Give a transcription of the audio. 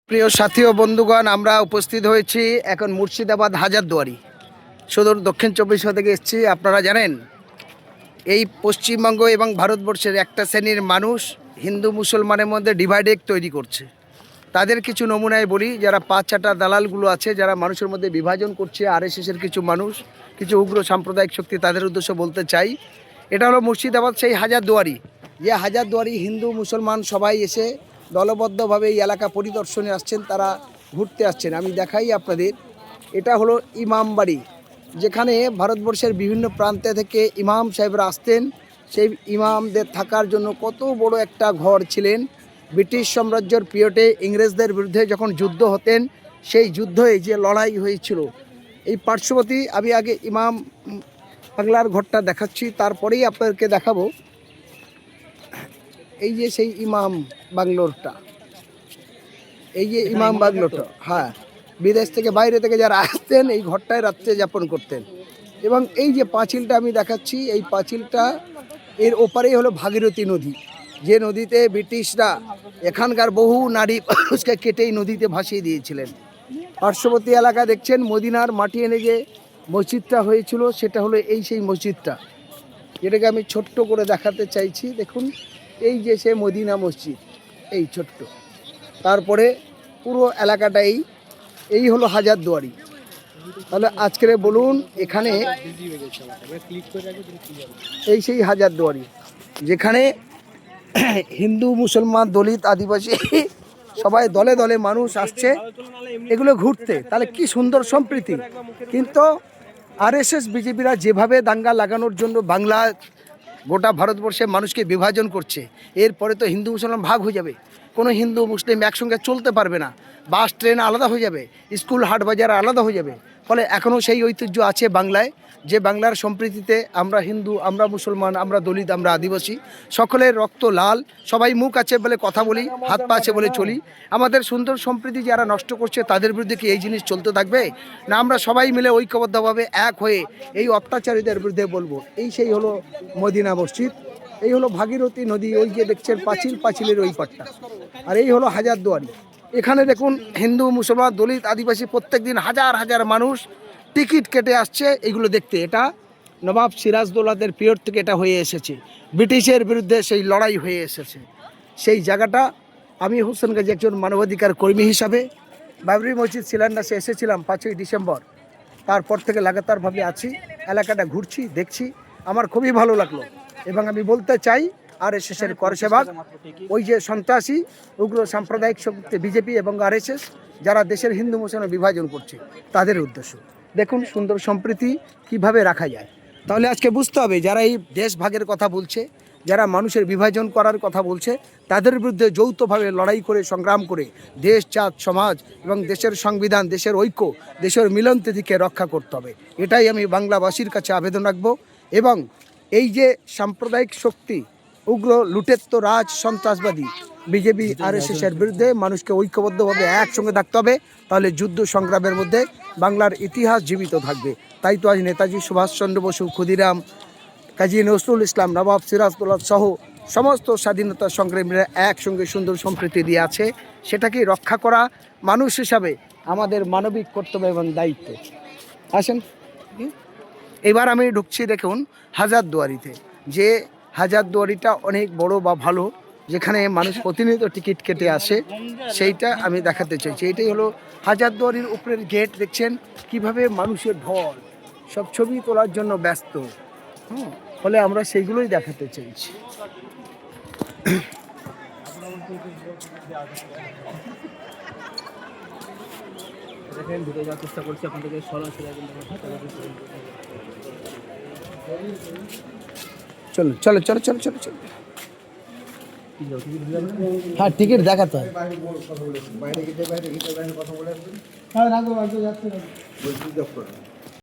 প্রিয় সাথী ও বন্ধুগণ, আমরা উপস্থিত হয়েছি এখন মুর্শিদাবাদ হাজারদুয়ারি সদর দক্ষিণ 24 থেকে এসেছি। আপনারা জানেন এই পশ্চিমবঙ্গ এবং ভারতবর্ষের একটা শ্রেণীর মানুষ হিন্দু মুসলমানের মধ্যে ডিভাইডেড তৈরি করছে। তাদের কিছু নমুনায় বলি, যারা পাঁচ চাটা দালালগুলো আছে, যারা মানুষের মধ্যে বিভাজন করছে, আরএসএসের কিছু মানুষ, কিছু উগ্র সাম্প্রদায়িক শক্তি, তাদের উদ্দেশ্য বলতে চাই। এটা হলো মুর্শিদাবাদ সেই হাজারদুয়ারি, যে হাজারদুয়ারি হিন্দু মুসলমান সবাই এসে দলবদ্ধভাবে এই এলাকা পরিদর্শনে আসছেন, তারা ঘুরতে আসছেন। আমি দেখাই আপনাদের, এটা হলো ইমামবাড়ি, যেখানে ভারতবর্ষের বিভিন্ন প্রান্তে থেকে ইমাম সাহেবরা আসতেন। সেই ইমামদের থাকার জন্য কত বড় একটা ঘর ছিলেন। ব্রিটিশ সাম্রাজ্যের পিরিয়ডে ইংরেজদের বিরুদ্ধে যখন যুদ্ধ হতেন, সেই যুদ্ধে যে লড়াই হয়েছিল, এই পার্শ্ববর্তী আমি আগে ইমাম বাংলার ঘরটা দেখাচ্ছি, তারপরেই আপনাদেরকে দেখাবো এই যে সেই ইমাম বাংলোরটা, এই যে ইমাম বাংলোটা। হ্যাঁ, বিদেশ থেকে বাইরে থেকে যারা আসতেন এই ঘরটায় রাত্রে যাপন করতেন। এবং এই যে পাঁচিলটা আমি দেখাচ্ছি, এই পাঁচিলটা এর ওপারেই হলো ভাগীরথী নদী, যে নদীতে ব্রিটিশরা এখানকার বহু নারী পুরুষকে কেটেই নদীতে ভাসিয়ে দিয়েছিলেন। পার্শ্ববর্তী এলাকা দেখছেন, মদিনার মাটি এনে যে মসজিদটা হয়েছিল, সেটা হলো এই সেই মসজিদটা, যেটাকে আমি ছোট্ট করে দেখাতে চাইছি। দেখুন, এই যে সে মদিনা মসজিদ, এই ছোট্ট। তারপরে পুরো এলাকাটা এই হলো হাজারদুয়ারি। তাহলে আজকের বলুন, এখানে এই সেই হাজারদুয়ারি, যেখানে হিন্দু মুসলমান দলিত আদিবাসী সবাই দলে দলে মানুষ আসছে এগুলো ঘুরতে। তাহলে কি সুন্দর সম্প্রীতি। কিন্তু আরএসএস বিজেপিরা যেভাবে দাঙ্গা লাগানোর জন্য বাংলা গোটা ভারতবর্ষে মানুষকে বিভাজন করছে, এরপরে তো হিন্দু মুসলমান ভাগ হয়ে যাবে। কোনো হিন্দু মুসলিম একসঙ্গে চলতে পারবে না, বাস ট্রেন আলাদা হয়ে যাবে, স্কুল হাট বাজার আলাদা হয়ে যাবে। ফলে এখনও সেই ঐতিহ্য আছে বাংলায়, যে বাংলার সম্প্রীতিতে আমরা হিন্দু, আমরা মুসলমান, আমরা দলিত, আমরা আদিবাসী, সকলের রক্ত লাল, সবাই মুখ আছে বলে কথা বলি, হাত পা আছে বলে চলি। আমাদের সুন্দর সম্প্রীতি যারা নষ্ট করছে, তাদের বিরুদ্ধে কি এই জিনিস চলতে থাকবে? না আমরা সবাই মিলে ঐক্যবদ্ধভাবে এক হয়ে এই অত্যাচারীদের বিরুদ্ধে বলবো। এই সেই হলো মদিনা মসজিদ, এই হলো ভাগীরথী নদী, ওই যে দেখছেন পাঁচিলের ওই পাটটা, আর এই হলো হাজারদুয়ারি। এখানে দেখুন, হিন্দু মুসলমান দলিত আদিবাসী প্রত্যেক দিন হাজার হাজার মানুষ টিকিট কেটে আসছে এগুলো দেখতে। এটা নবাব সিরাজদৌল্লাদের পিরিয়ড থেকে এটা হয়ে এসেছে, ব্রিটিশের বিরুদ্ধে সেই লড়াই হয়ে এসেছে। সেই জায়গাটা আমি হোসেন গাজী একজন মানবাধিকার কর্মী হিসাবে বাবরি মসজিদ শিলান্যাসে এসেছিলাম 5ই ডিসেম্বর। তারপর থেকে লাগাতারভাবে আছি, এলাকাটা ঘুরছি, দেখছি, আমার খুবই ভালো লাগলো। এবং আমি বলতে চাই, আরএসএসের করসেবাগ, ওই যে সন্ত্রাসী উগ্র সাম্প্রদায়িক শক্তি বিজেপি এবং আরএসএস, যারা দেশের হিন্দু মুসলমান বিভাজন করছে, তাদের উদ্দেশ্য দেখুন সুন্দর সম্প্রীতি কিভাবে রাখা যায়। তাহলে আজকে বুঝতে হবে, যারা এই দেশ ভাগের কথা বলছে, যারা মানুষের বিভাজন করার কথা বলছে, তাদের বিরুদ্ধে যৌথভাবে লড়াই করে সংগ্রাম করে দেশ, জাত, সমাজ এবং দেশের সংবিধান, দেশের ঐক্য, দেশের মিলনতিথিকে রক্ষা করতে হবে। এটাই আমি বাংলাবাসীর কাছে আবেদন রাখবো। এবং এই যে সাম্প্রদায়িক শক্তি, উগ্র লুটেত্ব রাজ সন্ত্রাসবাদী বিজেপি আরএসএসের বিরুদ্ধে মানুষকে ঐক্যবদ্ধভাবে একসঙ্গে থাকতে হবে। তাহলে যুদ্ধ সংগ্রামের মধ্যে বাংলার ইতিহাস জীবিত থাকবে। তাই তো আজ নেতাজি সুভাষচন্দ্র বসু, ক্ষুদিরাম, কাজী নজরুল ইসলাম, নবাব সিরাজদৌল্লা সহ সমস্ত স্বাধীনতা সংগ্রামীরা একসঙ্গে সুন্দর সম্প্রীতি দিয়ে আছে। সেটাকে রক্ষা করা মানুষ হিসাবে আমাদের মানবিক কর্তব্য এবং দায়িত্ব। আসেন, এবার আমি ঢুকছি দেখুন হাজারদুয়ারিতে, যে হাজারদুয়ারিটা অনেক বড় বা ভালো, যেখানে মানুষ প্রতিনিয়ত টিকিট কেটে আসে, সেইটা আমি দেখাতে চাইছি। এটাই হলো হাজারদুয়ারির উপরের গেট। দেখছেন কিভাবে মানুষের ঢল, সব ছবি তোলার জন্য ব্যস্ত। ফলে আমরা সেইগুলোই দেখাতে চাইছি। ঢুকে যাওয়ার চেষ্টা করছি এখন থেকে সরাসরি। চলো চলো চলো চলো চলো চলো। হ্যাঁ, টিকিট দেখাতে হয়। বাইরে কথা বলে আসবেন।